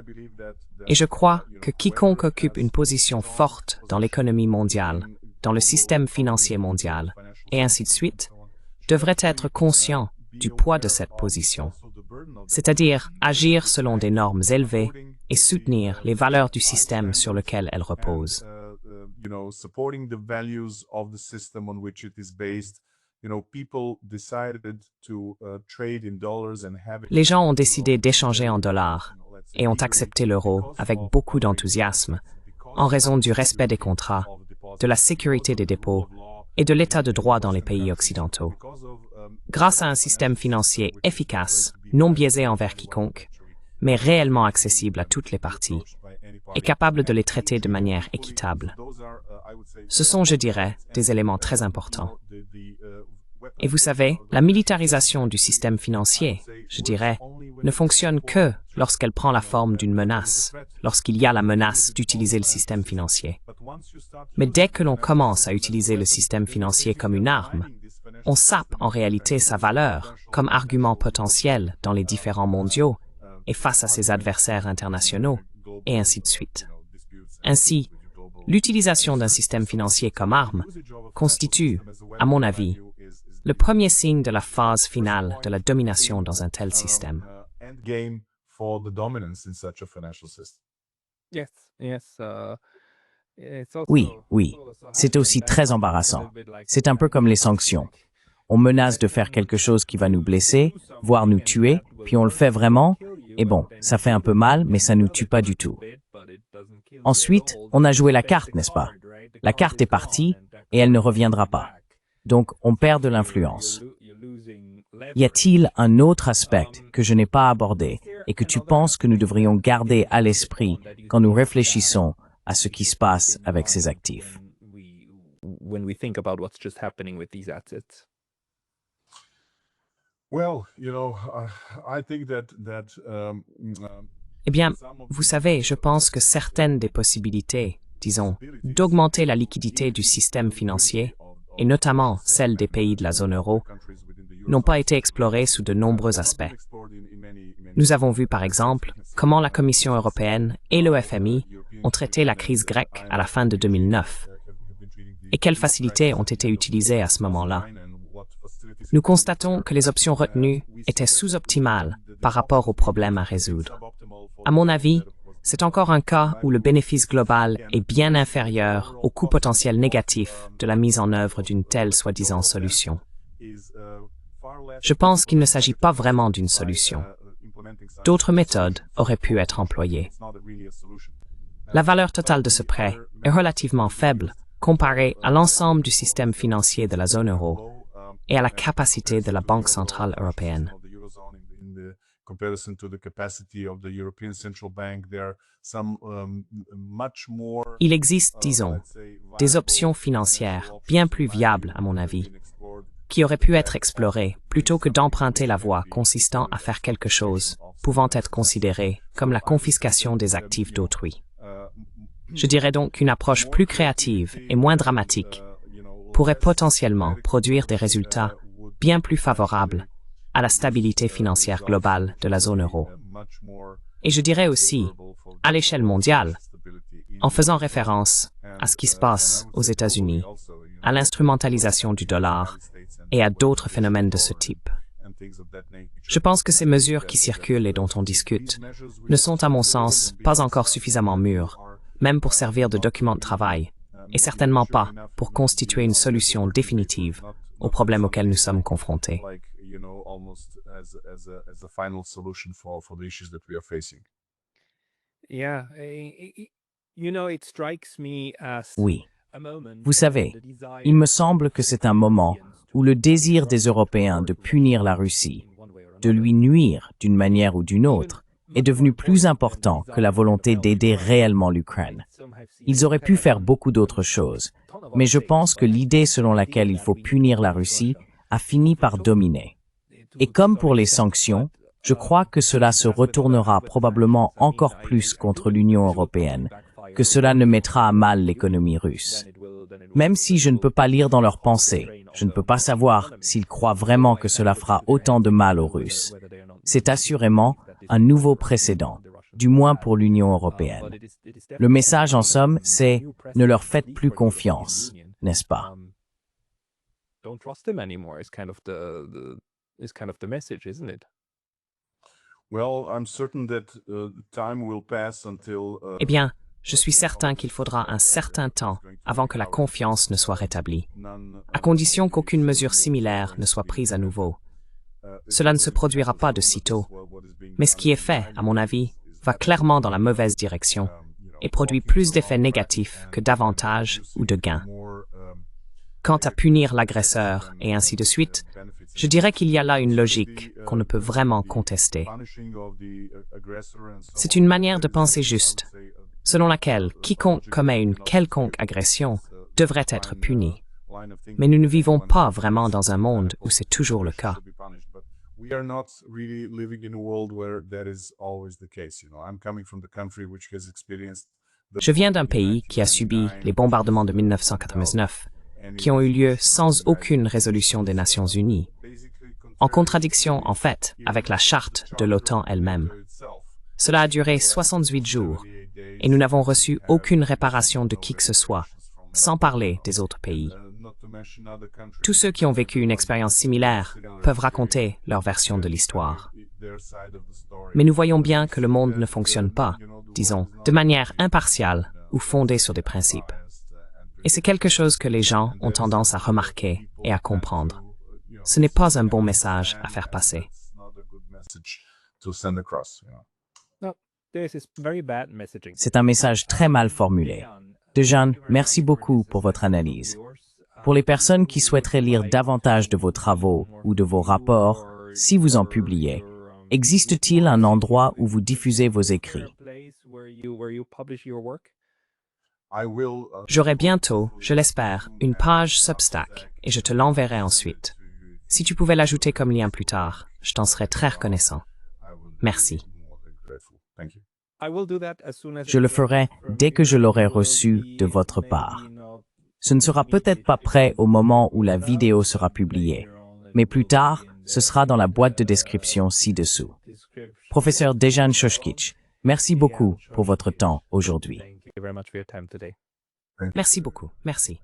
Et je crois que quiconque occupe une position forte dans l'économie mondiale, dans le système financier mondial, et ainsi de suite, devrait être conscient du poids de cette position, c'est-à-dire agir selon des normes élevées et soutenir les valeurs du système sur lequel elles reposent. Supporting the values of the system on which it is based. People decided to trade in dollars and have. Les gens ont décidé d'échanger en dollars et ont accepté l'euro avec beaucoup d'enthousiasme en raison du respect des contrats, de la sécurité des dépôts et de l'état de droit dans les pays occidentaux. Grâce à un système financier efficace, non biaisé envers quiconque, mais réellement accessible à toutes les parties, et capable de les traiter de manière équitable. Ce sont, je dirais, des éléments très importants. Et vous savez, la militarisation du système financier, je dirais, ne fonctionne que lorsqu'elle prend la forme d'une menace, lorsqu'il y a la menace d'utiliser le système financier. Mais dès que l'on commence à utiliser le système financier comme une arme, on sape en réalité sa valeur comme argument potentiel dans les différends mondiaux et face à ses adversaires internationaux, et ainsi de suite. Ainsi, l'utilisation d'un système financier comme arme constitue, à mon avis, le premier signe de la phase finale de la domination dans un tel système. Oui, c'est aussi très embarrassant. C'est un peu comme les sanctions. On menace de faire quelque chose qui va nous blesser, voire nous tuer, puis on le fait vraiment, et bon, ça fait un peu mal, mais ça nous tue pas du tout. Ensuite, on a joué la carte, n'est-ce pas? La carte est partie, et elle ne reviendra pas. Donc, on perd de l'influence. Y a-t-il un autre aspect que je n'ai pas abordé et que tu penses que nous devrions garder à l'esprit quand nous réfléchissons à ce qui se passe avec ces actifs? Eh bien, vous savez, je pense que certaines des possibilités, disons, d'augmenter la liquidité du système financier, et notamment celle des pays de la zone euro, n'ont pas été explorées sous de nombreux aspects. Nous avons vu, par exemple, comment la Commission européenne et le FMI ont traité la crise grecque à la fin de 2009, et quelles facilités ont été utilisées à ce moment-là. Nous constatons que les options retenues étaient sous-optimales par rapport aux problèmes à résoudre. À mon avis, c'est encore un cas où le bénéfice global est bien inférieur au coût potentiel négatif de la mise en œuvre d'une telle soi-disant solution. Je pense qu'il ne s'agit pas vraiment d'une solution. D'autres méthodes auraient pu être employées. La valeur totale de ce prêt est relativement faible comparée à l'ensemble du système financier de la zone euro et à la capacité de la Banque centrale européenne. Il existe, disons, des options financières bien plus viables, à mon avis, qui auraient pu être explorées plutôt que d'emprunter la voie consistant à faire quelque chose pouvant être considéré comme la confiscation des actifs d'autrui. Je dirais donc qu'une approche plus créative et moins dramatique pourrait potentiellement produire des résultats bien plus favorables à la stabilité financière globale de la zone euro. Et je dirais aussi, à l'échelle mondiale, en faisant référence à ce qui se passe aux États-Unis, à l'instrumentalisation du dollar et à d'autres phénomènes de ce type. Je pense que ces mesures qui circulent et dont on discute ne sont, à mon sens, pas encore suffisamment mûres, même pour servir de document de travail, et certainement pas pour constituer une solution définitive aux problèmes auxquels nous sommes confrontés. Oui. Vous savez, il me semble que c'est un moment où le désir des Européens de punir la Russie, de lui nuire d'une manière ou d'une autre, est devenu plus important que la volonté d'aider réellement l'Ukraine. Ils auraient pu faire beaucoup d'autres choses, mais je pense que l'idée selon laquelle il faut punir la Russie a fini par dominer. Et comme pour les sanctions, je crois que cela se retournera probablement encore plus contre l'Union européenne, que cela ne mettra à mal l'économie russe. Même si je ne peux pas lire dans leurs pensées, je ne peux pas savoir s'ils croient vraiment que cela fera autant de mal aux Russes. C'est assurément un nouveau précédent, du moins pour l'Union européenne. Le message en somme, c'est « ne leur faites plus confiance », n'est-ce pas? Eh bien, je suis certain qu'il faudra un certain temps avant que la confiance ne soit rétablie, à condition qu'aucune mesure similaire ne soit prise à nouveau. Cela ne se produira pas de sitôt, mais ce qui est fait, à mon avis, va clairement dans la mauvaise direction et produit plus d'effets négatifs que d'avantages ou de gains. Quant à punir l'agresseur et ainsi de suite, je dirais qu'il y a là une logique qu'on ne peut vraiment contester. C'est une manière de penser juste, selon laquelle quiconque commet une quelconque agression devrait être puni. Mais nous ne vivons pas vraiment dans un monde où c'est toujours le cas. Je viens d'un pays qui a subi les bombardements de 1999, qui ont eu lieu sans aucune résolution des Nations Unies, en contradiction, en fait, avec la charte de l'OTAN elle-même. Cela a duré 68 jours, et nous n'avons reçu aucune réparation de qui que ce soit, sans parler des autres pays. Tous ceux qui ont vécu une expérience similaire peuvent raconter leur version de l'histoire. Mais nous voyons bien que le monde ne fonctionne pas, disons, de manière impartiale ou fondée sur des principes. Et c'est quelque chose que les gens ont tendance à remarquer et à comprendre. Ce n'est pas un bon message à faire passer. C'est un message très mal formulé. Dejan, merci beaucoup pour votre analyse. Pour les personnes qui souhaiteraient lire davantage de vos travaux ou de vos rapports, si vous en publiez, existe-t-il un endroit où vous diffusez vos écrits? J'aurai bientôt, je l'espère, une page Substack et je te l'enverrai ensuite. Si tu pouvais l'ajouter comme lien plus tard, je t'en serais très reconnaissant. Merci. Je le ferai dès que je l'aurai reçu de votre part. Ce ne sera peut-être pas prêt au moment où la vidéo sera publiée, mais plus tard, ce sera dans la boîte de description ci-dessous. Professeur Dejan Šoškić, merci beaucoup pour votre temps aujourd'hui. Merci beaucoup. Merci.